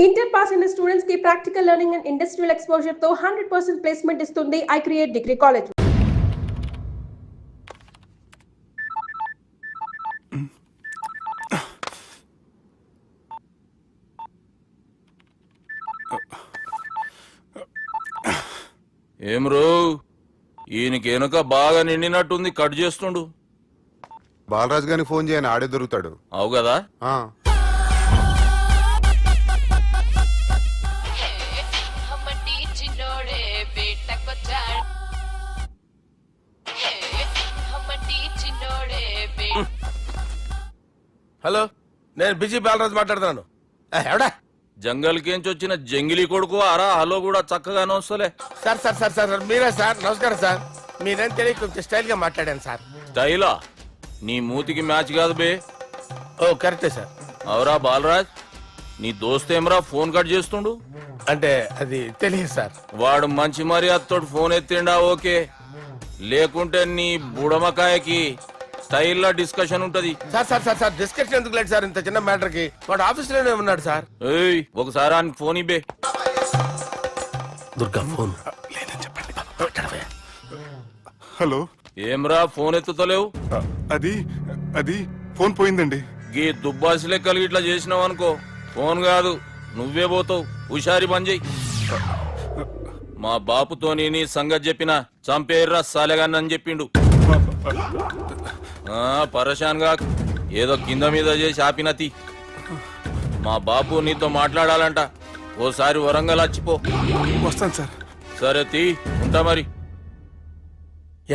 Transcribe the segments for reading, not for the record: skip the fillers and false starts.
Inter pass అయిన students కి practical learning and industrial exposure తో 100% ప్లేస్మెంట్ ఇస్తుంది ఐ క్రియేట్ డిగ్రీ కాలేజ్. ఏం రో ఈయనకి వెనుక బాగా నిండినట్టుంది, కట్ చేస్తుండు. బాలరాజు గారికి ఫోన్ చేయని ఆడే దొరుకుతాడు. అవు కదా. హలో, నేను బిజీ బాలరాజు మాట్లాడుతున్నాను. ఎవడా జంగల్కేంచి వచ్చిన జంగిలీ కొడుకు అరా హలో కూడా చక్కగానే వస్తలే. సార్ సార్ సార్ సార్ మీరా సార్? నమస్కారం సార్. మీరేం తెలియ కొంచెం స్టైల్ గా మాట్లాడాను సార్. స్టైలా? నీ మూతికి మ్యాచ్ కాదు బే. ఓ కరెక్టే సార్. అవరా బాలరాజ్, నీ దోస్త్ ఏమరా ఫోన్ కట్ చేస్తుండు? అంటే అది తెలియదు సార్. వాడు మంచి మర్యాదతో ఫోన్ ఎత్తిండా ఓకే, లేకుంటే నీ బుడమకాయకి స్టైల్లో డిస్కషన్ ఉంటది. Sir sir sir sir discussion ఎందుకు లేదు సార్? ఇంత చిన్న మ్యాటర్ కి వాడు ఆఫీస్ లోనే ఉన్నాడు సార్. ఏయ్ ఒకసారి ఆయనకి ఫోన్ ఇబ్బే. Durga phone hello. ఏమ్రా ఫోన్ ఎత్తుతలేవు? అది అది ఫోన్ పోయిందండి. గీ దుబ్బాసి లెక్కలు ఇట్లా చేసినావు అనుకో, ఫోన్ కాదు నువ్వే పోతావు. హుషారి బంద్ చెయ్యి. మా బాపుతో నీ సంగతి చెప్పిన చంపేర్రా సాలెగాన్ని చెప్పిండు. పరేషాన్ గా ఏదో కింద మీద చేసి ఆపినతి. మా బాపు నీతో మాట్లాడాలంట, ఓసారి వరంగల్ వచ్చిపో. వస్తాను సార్. సరే తీ, ఉంటా మరి.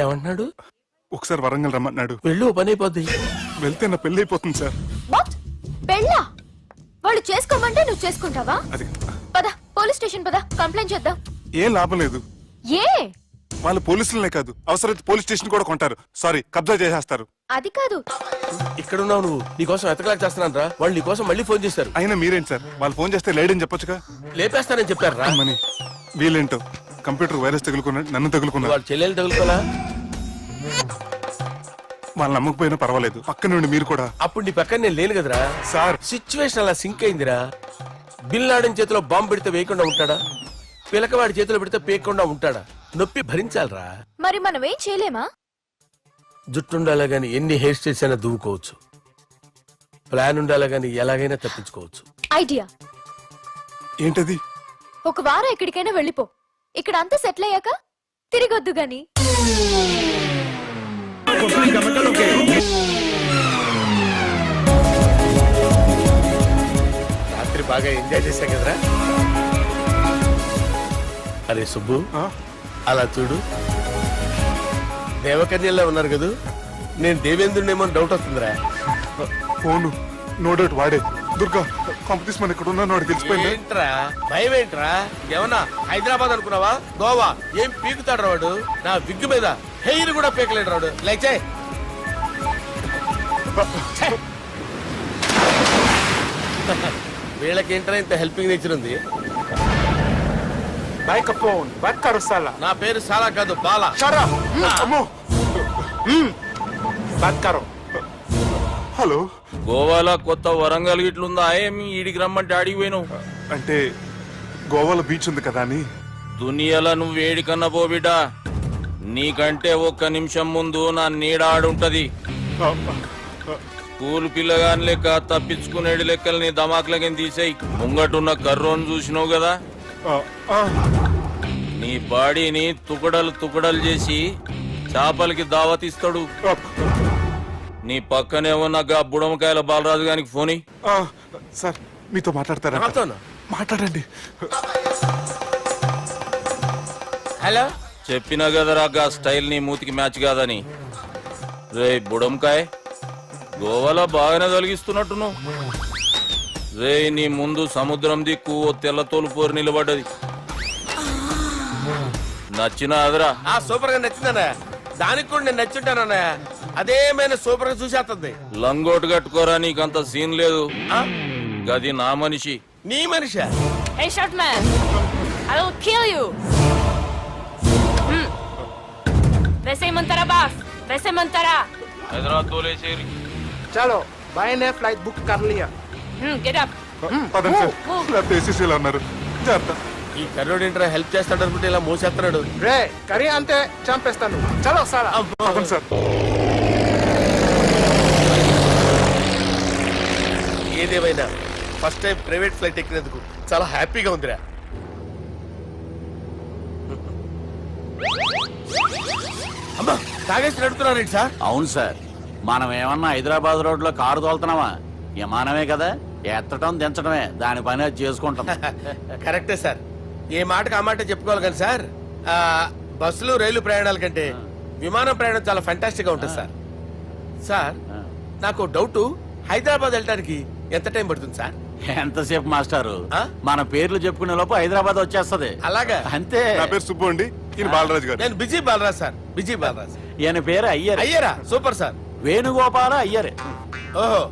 ఏమంటున్నాడు? ఒకసారి వరంగల్ రమ్మన్నాడు. వెళ్ళు, పని అయిపోద్ది. వెళ్తే నా పెళ్లి అయిపోతుంది సార్. పెళ్ళా? వాళ్ళు చేసుకోమంటే నువ్వు చేసుకుంటావా? అది పద, పోలీస్ స్టేషన్ పద, కంప్లైంట్ చేద్దాం. ఏం లాభం లేదు. ఏ? వాళ్ళు పోలీసులనే కాదు, అవసరమైతే పోలీస్ స్టేషన్ కూడా కొంటారు. సారీ, కబ్జా చేసేస్తారు. అది కాదు. ఇక్కడ ఉన్నావు నువ్వు, నీకోసం ఎతకలేక చేస్తున్నాను రా. వాళ్ళు నీకోసం మళ్ళీ ఫోన్ చేశారు. అయినా మీరేంటి సార్, వాళ్ళు ఫోన్ చేస్తే లేడని చెప్పొచ్చుగా. లేపేస్తానని చెప్పారు రా. మని వీళ్ళేంటో కంప్యూటర్ వైరస్ తగులుకున్నాడు, నన్ను తగులుకున్నాడు. వాళ్ళ చెల్లెలు తగులుకోలా? వాళ్ళు నమ్మకపోయినా పర్వాలేదు, పక్క నుండి మీరు కూడా. అప్పుడు నీ పక్కన నేను లేను కదరా సార్. సిచ్యువేషన్ అలా సింక్ అయిందిరా. బిల్ లాడన్ చేతిలో బాంబు పెడితే వేయకుండా ఉంటాడా? పిలకవాడి చేతిలో పెడితే పేయకుండా ఉంటాడా? నొప్పి భరించాలరా. మరి మనం ఏం చేయలేమా? జుట్టుండాలా గాని ఎన్ని హెయిర్ స్టైల్స్ అయినా దువ్వుకోవచ్చు. ప్లాన్ ఉండాలా గాని ఎలాగైనా తప్పించుకోవచ్చు. ఐడియా ఏంటది? ఒక వారం ఎక్కడికైనా వెళ్ళిపో. ఇక్కడ అంతా సెటిల్ అయ్యాక తిరిగొద్దు గాని. రాత్రి బాగా ఎంజాయ్ చేశాం కదరా. అరే సుబ్బు, అలా చూడు, దేవకన్యల్లో ఉన్నారు కదూ. నేను దేవేంద్రుడేమో డౌట్ వస్తుందిరా. ఫోను నో డౌట్ వాడే. దుర్గా కాంపిటీషన్ మన ఇక్కడ ఉన్నా వాడు తెలిసిపోయింది. ఏంట్రా భయం ఏంట్రా? ఏమన్నా హైదరాబాద్ అనుకున్నావా? గోవా ఏం పీకుతాడు వాడు? నా విగ్గు మీద హెయిర్ కూడా పీకలేడు రాడు. లైక్ వీళ్ళకేంట్రా ఇంత హెల్పింగ్ నేచర్ ఉంది. నా పేరు సాలా కాదు, బాలా. హలో. గోవాలో కొత్త వరంగల్ గిట్లుందా? ఏమి ఈడికి రమ్మంటే అడిగి పోయినావు? అంటే గోవాలో బీచ్ ఉంది కదా అని. దునియాలో నువ్వు వేడికన్నా పో బిడ్డ, నీకంటే ఒక్క నిమిషం ముందు నా నీడ ఆడుంటది. స్కూల్ పిల్లగాని లెక్క తప్పించుకునేడు లెక్కలు నీ దమాకులకి తీసేయి. ముంగటున్న కర్రోని చూసినావు కదా, నీ బాడీని తుకడలు తుకడలు చేసి చేపలకి దావతిస్తాడు. నీ పక్కనే ఉన్న బుడమకాయల బాలరాజు గారికి ఫోని. సార్ మీతో మాట్లాడతారా? మాట్లాడండి. హలో, చెప్పినా కదరా గా స్టైల్ నీ మూతికి మ్యాచ్ కాదని. రే బుడంకాయ, గోవాలో బాగానే తొలగిస్తున్నట్టు నువ్వు. రే నీ ముందు సముద్రం దిక్కు ఓ తెల్ల తోలుపోరు నిలబడ్డది. నచ్చినా అదరా? సూపర్ గా నచ్చిందన్నా. దానికి కూడా నేను నచ్చుంటానన్నా. అదేమైనా సూపర్ గా చూసేస్తుంది. లంగోటు కట్టుకోరా, నీకంత సీన్ లేదు. గది నా మనిషి. నీ Manisha? Hey, short man! I will kill you! वैसे मंतरा बास, वैसे मंतरा. हैदराबाद तोले शेरी. चलो भाई ने फ्लाइट बुक कर लिया. Get up. పదండి సార్ లేకపోతే ఏసీసీలో ఉన్నారు జాగ్రత్త. ఈ కర్రోడు ఏంట్రా హెల్ప్ చేస్తాడు అనుకుంటే ఇలా మోసేస్తున్నాడు. రే కరీ అంతే చంపేస్తాను. చలో సారా. పదండి సార్. ఏదేమైనా ఫస్ట్ టైం ప్రైవేట్ ఫ్లైట్ ఎక్కినందుకు చాలా హ్యాపీగా ఉందిరా. అమ్మా తాగేసి నడుపుతున్నారేంటి సార్? అవును సార్, మనం ఏమన్నా హైదరాబాద్ రోడ్ లో కారు తోలుతున్నావా? విమానమే కదా, ఎత్తడం దించడమే, దాని పని అది చేసుకుంటాం. కరెక్టే సార్, ఏ మాటకు ఆ మాట చెప్పుకోవాలి కానీ సార్, బస్సులు రైలు ప్రయాణాల కంటే విమానం ప్రయాణం చాలా ఫంటాస్టిక్ గా ఉంటుంది సార్. సార్ నాకు డౌట్, హైదరాబాద్ వెళ్ళడానికి ఎంత టైం పడుతుంది సార్? ఎంతసేపు మాస్టారు, ఆ? మన పేర్లు చెప్పుకునే లోపు హైదరాబాద్ వచ్చేస్తది. అలాగా? అంతే. నా పేరు సుబ్బు అండి, ఈయన బాలరాజు గారు. నేను busy Balaraj sir, busy Balaraj. ఈయన పేరు అయ్యర్. అయ్యరా, సూపర్ సార్. వేణుగోపాల అయ్యర్. ఓహో,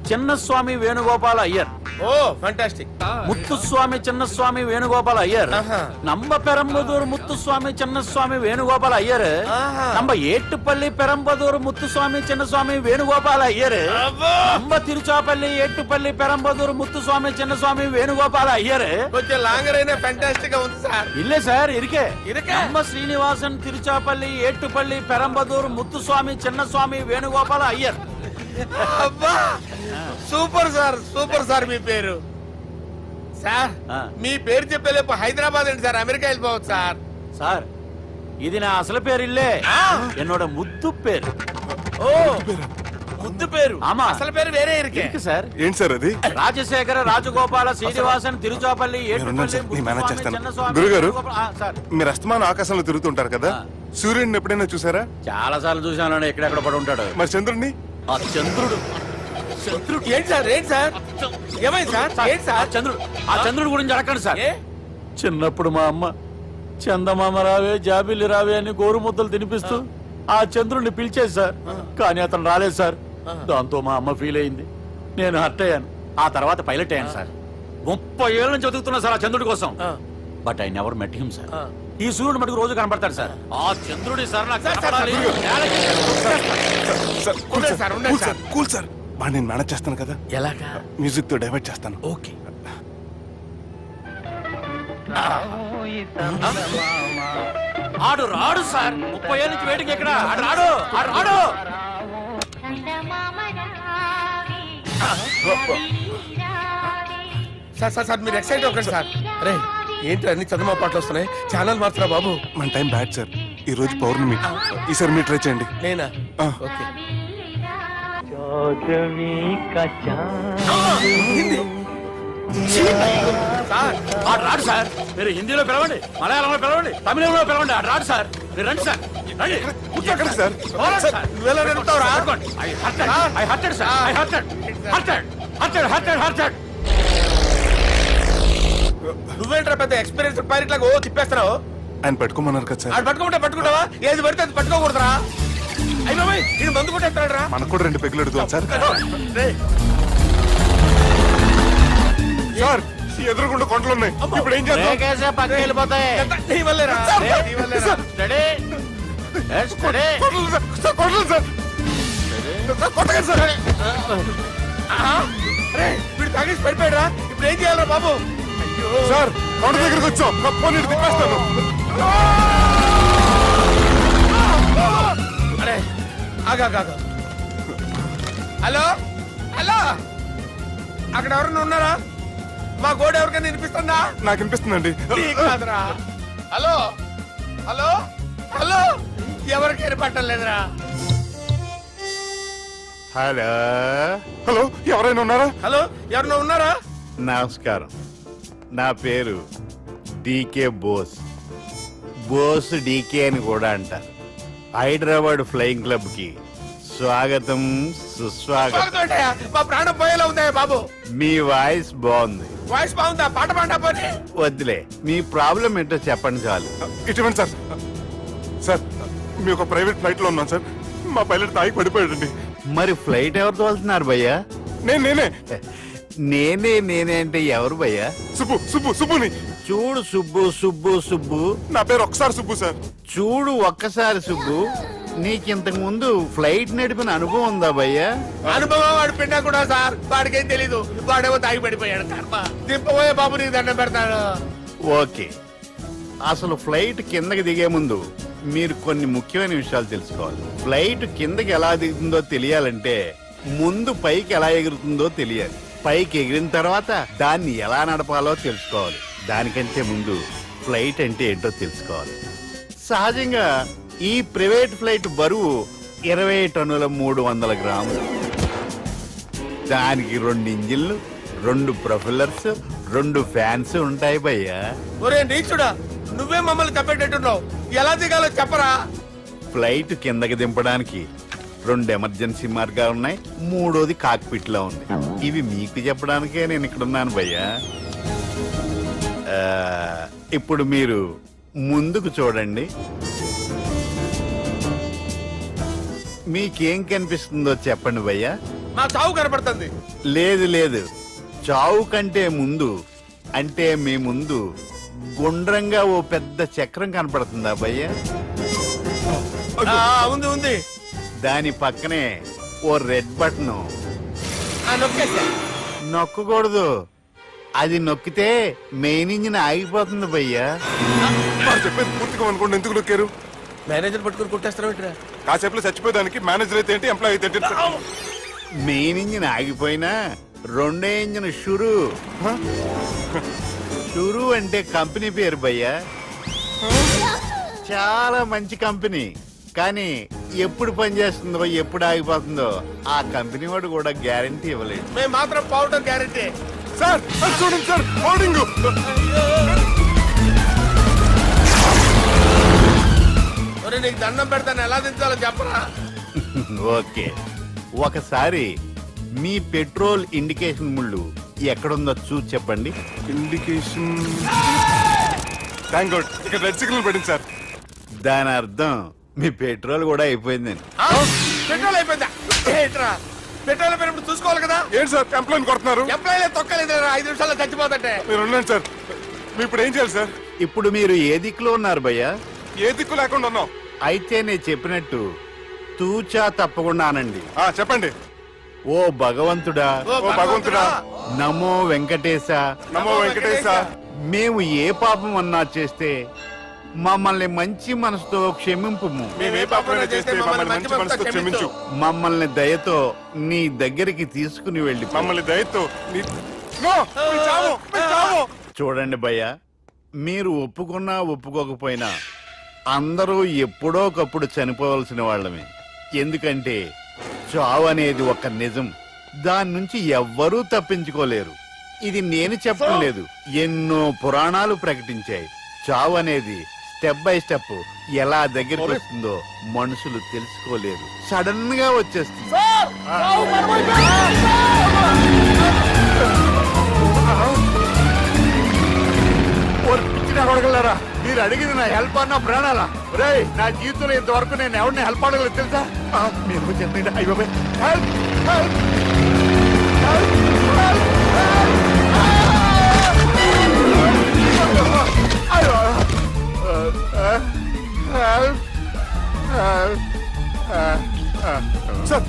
చిన్నస్వామి వేణుగోపాల అయ్యర్. ఓ ఫంటాస్టిక్. ముత్తుస్వామి చిన్నస్వామి వేణుగోపాల అయ్యర్. ఆహా. நம்ம பெரம்பதூர் முத்துசுவாமி சின்னசுவாமி வேணுகோபால் ஐயர். ஆஹா. நம்ம ஏட்டுப்பள்ளி பெரம்பதூர் முத்துசுவாமி சின்னசுவாமி வேணுகோபால் ஐயர். అబ్బో! நம்ம తిరుచాపల్లి ఏట్టుపల్లి పెరంబదూర్ ముత్తుస్వామి చిన్నస్వామి వేణుగోపాల అయ్యర్. కొంచెం లాంగర్ అయినా ఫంటాస్టిక్ గా ఉంది సార్. இல்ல சார் இருக்கே. இருக்கே? நம்ம ஸ்ரீனிவாசன் తిరుచాపల్లి ఏట్టుపల్లి పెరంబదూర్ ముత్తుస్వామి చిన్నస్వామి వేణుగోపాల అయ్యర్. అబ్బా సూపర్ సార్, సూపర్ సార్. మీ పేరు సార్, ఆ. మీ పేరు చెప్పేలేపు హైదరాబాద్ అండి సార్, అమెరికా వెళ్ళిపోవచ్చు సార్. சார் ఇది నా అసలు పేరు ఇల్లే, என்னோட ముద్దు పేరు. ఓ ముద్దు పేరు. ఆమా. అసలు పేరు వేరే ఇరికే. இருக்கு సార్. ఏంటి సార్ అది? రాజశేఖర రాజగోపాల శ్రీనివాసన్ తిరుచాపల్లి మీరున్నారు సార్, నేను మేనేజ్ చేస్తాను. చిన్నస్వామి గురుగారు, వేణుగోపాల- ఆ, సార్ మీరు అస్తమానం ఆకాశంలో తిరుగుతుంటారు కదా, ఆ. సూర్యుడిని ఎప్పుడైనా చూసారా? చాలా సార్లు చూసాను, ఎక్కడెక్కడ పడి ఉంటాడు. మరి చంద్రుడిని? ఆ చంద్రుడు ఏంటి సార్, ఏంటి సార్, ఏమైంది సార్, ఏంటి ఆ సార్? చంద్రుడు గురించి అడగండి సార్. ఏ? చిన్నప్పుడు మా అమ్మ చందమామ రావే జాబిల్లి రావే అని గోరు ముద్దలు తినిపిస్తూ ఆ చంద్రుడిని పిలిచేది సార్, కానీ అతను రాలేదు సార్. దాంతో మా అమ్మ ఫీల్ అయింది, నేను హర్ట్ అయ్యాను. ఆ తర్వాత పైలట్ అయ్యాను సార్. 30 ఏళ్ళ నుంచి చదువుతున్నా సార్ ఆ చంద్రుడి కోసం. But I never met him sir. ఈ సూర్యుడు మటుకు రోజు కనపడతాడు సార్. ఆ చంద్రుడి సార్ నాకు కనపడాలి. సార్, కూల్ ఉండండి సార్, సార్, ఉండండి కూల్ సార్, కూల్ సార్. వాడిని నేను మేనేజ్ చేస్తాను కదా, ఎలాగా? మ్యూజిక్ తో డైవర్ట్ చేస్తాను. ఓకే. ఆడు రాడు సార్, 30 ఏళ్ళ నుంచి వెయిటింగ్ ఎక్కడ. ఆడు రాడు, ఆడు రాడు. సార్ సార్ సార్, మీరు ఎక్సైట్ అవ్వకండి సార్. అరే ఏంటి అన్ని చదువు పాటలు వస్తున్నాయి, ఛానల్ మార్చరా బాబు. మన టైం బ్యాడ్ సార్, ఈ రోజు పౌర్ణమి. ఈసారి మీరు ట్రై చేయండి. నేనా? ఆ. ఓకే. సార్ ఆడు రాడు సార్. మీరు హిందీలో పిలవండి, మలయాళంలో పిలవండి, తమిళంలో పిలవండి. ఆడు రాడు సార్. మీరు రండి సార్, రండి. ఎక్కడ సార్? పోరాడు సార్. నువ్వెలా నడుపుతావురా? పట్టుకోండి. I hurted, sir. I hurted. నువ్వేంట్రా పెద్ద ఎక్స్పీరియన్స్ పైరెట్ లాగా ఓ తిప్పేస్తున్నావు? ఆయన పెట్టుకోమన్నారు కదా సార్. ఆడు పట్టుకుంటే పట్టుకుంటావా? ఏది పడితే అది పట్టుకోకూడదురా. అయ్యి బాబాయ్, ఇది మందు కొట్టేస్తాడు రా. మనకు కూడా 2 పెగ్గులు అడుగుతాం సార్. సార్, ఎదురుగుండా కొండలు ఉన్నాయి, ఇప్పుడు ఏం చేద్దాం? బ్రేకేసే పక్కకి వెళ్ళిపోతాయి. నీ వల్లేరా, నీ వల్లేరా. Steady. Let's steady. Kondalu sir, sir, Kondalu sir. Sir, కొట్టకండి సార్. ఆహా. అరే వీడు తాగేసి పడిపోయాడురా, ఇప్పుడు ఏం చేయాలరా బాబు? అయ్యో సార్, కొండ దగ్గరికి వచ్చాం, పోనీ తిప్పేస్తాను. అరే ఆగా. హలో హలో, అక్కడ ఎవరన్నా ఉన్నారా? మా గోడ ఎవరికైనా వినిపిస్తుందా? నాకు అనిపిస్తుందండి. నీకు కాదురా. హలో హలో హలో, ఎవరికైనా పట్టలేదురా. హలో హలో, ఎవరైనా ఉన్నారా? హలో, ఎవరన్నా ఉన్నారా? నమస్కారం, నా పేరు డీకే బోస్. బోస్ డీకే అని కూడా అంటారు. హైదరాబాద్ ఫ్లయింగ్ క్లబ్ కి స్వాగతం, సుస్వాగతం. బాగుందయ్యా, మా ప్రాణం పోయేలా ఉందయ్యా బాబు. మీ వాయిస్ బాగుంది. వాయిస్ బాగుందా? పాట పాడా పోనీ. వద్దులే, మీ ప్రాబ్లం ఏంటో చెప్పండి చాలు. ఇటువంటి సార్, సార్ మీ ఒక ప్రైవేట్ ఫ్లైట్ లో ఉన్నాను సార్, మా పైలట్ తాగి పడిపోయాడండి. మరి ఫ్లైట్ ఎవరు తోలుతున్నారు భయ్యా? నేనే నేనే అంటే ఎవరు భయ్యా? సుబ్బుని. చూడు సుబ్బు సుబ్బు సుబ్బు, నా పేరు ఒకసారి సుబ్బు సార్. చూడు ఒక్కసారి సుబ్బు, నీకు ఇంతకు ముందు ఫ్లైట్ నడిపిన అనుభవం ఉందా భయ్యా? అనుభవం వాడు పిండా కూడా సార్, వాడికేం తెలీదు. వాడేమో తాగి పడిపోయాడు. కర్మ దింపబోయే బాబు నీకు దండం పెడతాడు. ఓకే, అసలు ఫ్లైట్ కిందకి దిగే ముందు మీరు కొన్ని ముఖ్యమైన విషయాలు తెలుసుకోవాలి. ఫ్లైట్ కిందకి ఎలా దిగుతుందో తెలియాలంటే ముందు పైకి ఎలా ఎగురుతుందో తెలియాలి. పైకి ఎగిరిన తర్వాత దాన్ని ఎలా నడపాలో తెలుసుకోవాలి. దానికంటే ముందు ఫ్లైట్ అంటే ఏంటో తెలుసుకోవాలి. సహజంగా ఈ ప్రైవేట్ ఫ్లైట్ బరువు 20 టన్నుల 300 గ్రాములు. దానికి 2 ఇంజిన్లు, 2 ప్రొఫెల్లర్స్, 2 ఫ్యాన్స్ ఉంటాయి భయ్యా. ఒరే నీచుడా, నువ్వే మమ్మల్ని తప్పేటట్టున్నావు. ఎలా దిగాలో చెప్పరా? ఫ్లైట్ కిందకి దింపడానికి 2 ఎమర్జెన్సీ మార్గాలు ఉన్నాయి, 3వది కాక్పిట్ లో ఉంది. ఇవి మీకు చెప్పడానికే నేను ఇక్కడ ఉన్నాను భయ్యా. ఇప్పుడు మీరు ముందుకు చూడండి. మీకేం కనిపిస్తుందో చెప్పండి భయ్యా. మా చావు కనపడుతుంది. లేదు లేదు, చావు కంటే ముందు అంటే మీ ముందు గుండ్రంగా ఓ పెద్ద చక్రం కనపడుతుందా భయ్యా? ఉంది ఉంది. దాని పక్కనే ఓ రెడ్ బటన్. నొక్కేసా. నొక్కకూడదు, అది నొక్కితే మెయిన్ ఇంజిన్ ఆగిపోతుంది భయ్యా. వాడు చెప్పేది పూర్తిగా అనుకోండి, ఎందుకు నొక్కారు? మేనేజర్ పట్టుకుని కొట్టేస్తారా ఏంట్రా? కాసేపులో చచ్చిపోయేదానికి మేనేజర్ అయితే ఏంటి, ఎంప్లాయ్ అయితే ఏంటి? మెయిన్ ఇంజిన్ ఆగిపోయినా రెండో ఇంజిన్ షురు. షురు అంటే కంపెనీ పేరు భయ్యా. చాలా మంచి కంపెనీ, కానీ ఎప్పుడు పనిచేస్తుందో ఎప్పుడు ఆగిపోతుందో ఆ కంపెనీ వాడు కూడా గ్యారంటీ ఇవ్వలేదు. మేము మాత్రం పౌడర్ గ్యారెంటీ. సార్ అది చూడండి సార్, బోర్డింగ్. ఒరే నీకు దండం పెడతాను, ఎలా దించాలో చెప్పరా? ఓకే, ఒకసారి మీ పెట్రోల్ ఇండికేషన్ ముళ్ళు ఎక్కడుందో చూసి చెప్పండి. ఇండికేషన్. థ్యాంక్ గాడ్, ఇక్కడ రెడ్ సిగ్నల్ పడింది సార్. దాని అర్థం మీ పెట్రోల్ కూడా అయిపోయిందని. పెట్రోల్ అయిపోయిందా? ఏంట్రా పెట్రోల్ అయిపోయినప్పుడు చూసుకోవాలి కదా. ఏంటి సార్ ఎంప్లాయ్ కొడుతున్నారు? ఎంప్లాయీ తొక్కలేదు, 5 నిమిషాల్లో చచ్చిపోతుంటే. మీరు ఉండండి సార్, మీరు ఇప్పుడు ఏం చేయాలి సార్? ఇప్పుడు మీరు ఏ దిక్కులో ఉన్నారు భయ్యా? ఏ దిక్కు లేకుండా ఉన్నాం. అయితే నేను చెప్పినట్టు తూచా తప్పకుండా అనండి. చెప్పండి. ఓ భగవంతుడా, ఓ భగవంతుడా, నమో వెంకటేశ, నమో వెంకటేశ. మేము ఏ పాపం అన్నా చేస్తే మమ్మల్ని మంచి మనసుతో క్షమింపుము. మేమే పాపమైనా చేస్తే మమ్మల్ని మంచి మనసుతో క్షమించు. మమ్మల్ని దయతో నీ దగ్గరికి తీసుకుని వెళ్ళి మమ్మల్ని దయతో నో, మీ చావు, మీ చావు. చూడండి భయ్య, మీరు ఒప్పుకున్నా ఒప్పుకోకపోయినా అందరూ ఎప్పుడో ఒకప్పుడు చనిపోవలసిన వాళ్ళమే. ఎందుకంటే చావు అనేది ఒక నిజం, దాని నుంచి ఎవ్వరూ తప్పించుకోలేరు. ఇది నేను చెప్పడం లేదు, ఎన్నో పురాణాలు ప్రకటించాయి. చావు అనేది స్టెప్ బై స్టెప్ ఎలా దగ్గరికి వస్తుందో మనుషులు తెలుసుకోలేరు, సడన్ గా వచ్చేస్తుంది. అడగలరా, మీరు అడిగింది నా హెల్ప్ అన్న ప్రాణాలా? రే, నా జీవితంలో ఇంతవరకు నేను ఎవరిని హెల్ప్ అడగలేదు తెలుసా? మీరు చెప్పండి. అయ్యో హెల్ప్, హెల్ప్, సార్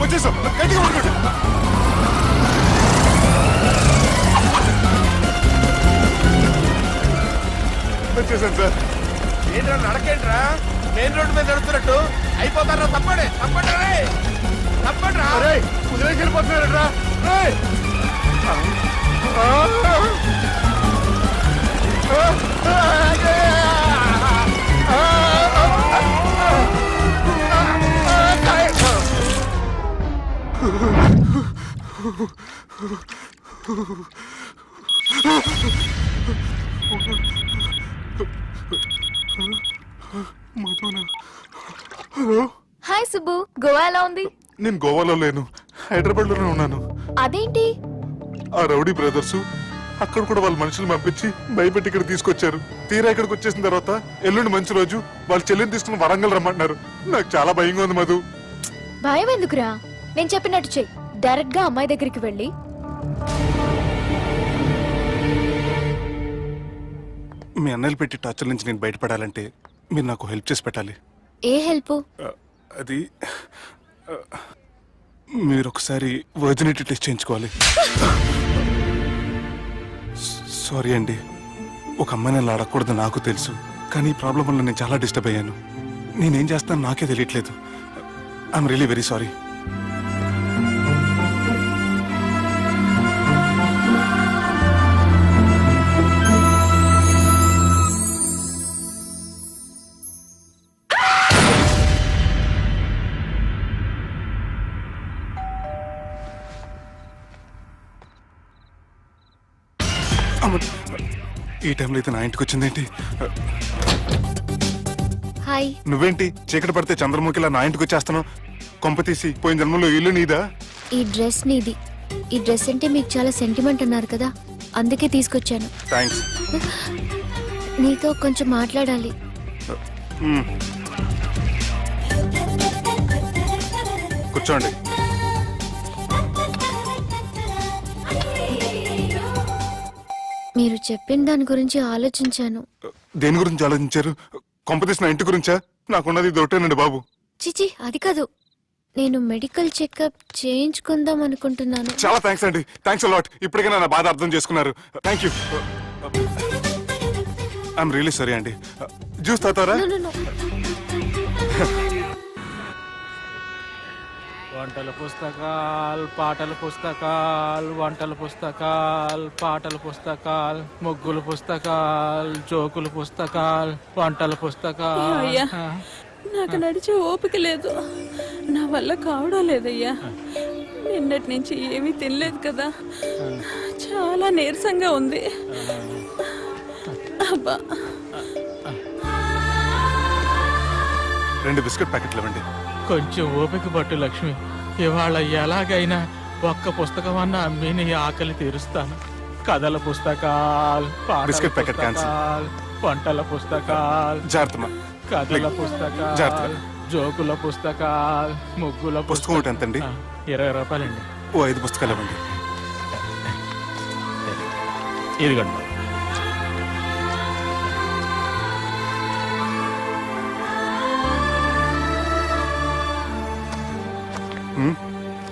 వచ్చేసాం, గట్టిగా పట్టుకోండి. వచ్చేసాను సార్. ఏంట్రా నడకేంట్రా? మెయిన్ రోడ్డు మీద నడుస్తున్నట్టు అయిపోతారా? తప్పండి తప్పండి రే, తప్పండి రా. కుదిరేసి వెళ్ళిపోతున్నారట్రా. హాయ్ సుబ్బు, గోవా ఎలా ఉంది? నేను గోవాలో లేను, హైదరాబాద్ లోనే ఉన్నాను. అదేంటి? ఆ రౌడీ బ్రదర్స్ అక్కడ కూడా వాళ్ళ మనుషులు పంపించి భయపెట్టి ఇక్కడ తీసుకొచ్చారు. తీరా ఇక్కడికి వచ్చేసిన తర్వాత ఎల్లుండి మంచి రోజు, వాళ్ళ చెల్లిని తీసుకుని వరంగల్ రమ్మంటున్నారు. నాకు చాలా భయంగా ఉంది మధు. భయం ఎందుకురా? నేను చెప్పినట్టు చెయ్యి. డైరెక్ట్ గా అమ్మాయి దగ్గరికి వెళ్ళి మీ అన్నయ్యలు పెట్టి టార్చర్ నుంచి నేను బయటపడాలంటే మీరు నాకు హెల్ప్ చేసి పెట్టాలి. ఏ హెల్ప్? అది మీరు ఒకసారి వర్జినిటీ టెస్ట్ చేయించుకోవాలి. సారీ అండి, ఒక అమ్మాయిని అలా అడగకూడదు నాకు తెలుసు, కానీ ఈ ప్రాబ్లం వల్ల నేను చాలా డిస్టర్బ్ అయ్యాను. నేనేం చేస్తాను నాకే తెలియట్లేదు. I'm really very sorry. ఈ టైంలో అయితే నా ఇంటికి వచ్చిందేంటి? హాయ్. నువ్వేంటి చీకటి పడితే చంద్రముఖిలా నా ఇంటికి వచ్చేస్తాను? కొంప తీసి పోయిన జన్మలో ఇల్లు నీదా? ఈ డ్రెస్ నీది. ఈ డ్రెస్ అంటే మీకు చాలా సెంటిమెంట్ అన్నారు కదా, అందుకే తీసుకొచ్చాను. థ్యాంక్స్. నీతో కొంచెం మాట్లాడాలి. కూర్చోండి. మీరు చెప్పిన దాని గురించి ఆలోచించాను. దేని గురించి ఆలోచించారు? కొంప తీసి నా ఇంటి గురించా? నాకున్నది దొరికేనండి బాబు. చిచి, అది కాదు. నేను మెడికల్ చెకప్ చేయించుకుందాం అనుకుంటున్నాను. చాలా థ్యాంక్స్ అండి, థ్యాంక్స్ అలాట్. ఇప్పటికైనా నా బాధ అర్థం చేసుకున్నారు. Thank you. I'm really sorry అండి. జ్యూస్ తాతారా? No, no, no. వంటల పుస్తకాలు, పాటల పుస్తకాలు, వంటల పుస్తకాలు, పాటల పుస్తకాలు, ముగ్గుల పుస్తకాలు, జోకుల పుస్తకాలు, వంటల పుస్తకాలు. అయ్యా, నాకు నడిచే ఓపిక లేదు, నా వల్ల కావడం లేదయ్యా. నిన్నటి నుంచి ఏమీ తినలేదు కదా, చాలా నీరసంగా ఉంది. అబ్బా, 2 బిస్కెట్ ప్యాకెట్లు ఇవ్వండి. కొంచెం ఓపిక పట్టు లక్ష్మి. ఇవాళ ఎలాగైనా ఒక్క పుస్తకం అన్నా అమ్మి నీ ఆకలి తీరుస్తాను. కథల పుస్తకాలు, పాటల బిస్కెట్ ప్యాకెట్ క్యాన్సిల్. పుస్తకాలు, వంటల పుస్తకాలు, జాగ్రత్త. కథల జాగ్రత్త. పుస్తకాలు, జోకుల పుస్తకాలు, ముగ్గుల పుస్తకం ఒకటి ఎంతండి? 20 రూపాయలండి. ఓ 5 పుస్తకాలు ఇవ్వండి. ఇదిగండి.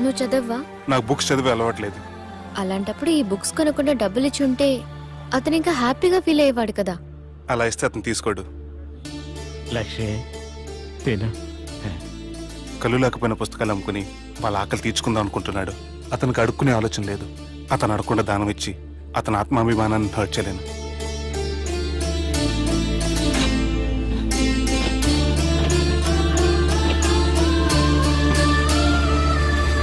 నువ్వు చదవ్వా? నాకు బుక్స్ చదివే అలవాట్లేదు. అలాంటప్పుడు ఈ బుక్స్ కొనకుండా డబ్బులు ఇచ్చి ఉంటే అతను ఇంకా హ్యాపీగా ఫీల్ అయ్యేవాడు కదా. అలా ఇస్తే అతను తీసుకోడు. లక్ష్మి తిను. కళ్ళు లేకపోయిన పుస్తకాలు అమ్ముకుని వాళ్ళ ఆకలి తీర్చుకుందాం అనుకుంటున్నాడు. అతనికి అడుక్కునే ఆలోచన లేదు. అతను అడగకుండా దానం ఇచ్చి అతని ఆత్మాభిమానాన్ని హర్ట్ చేయలేను.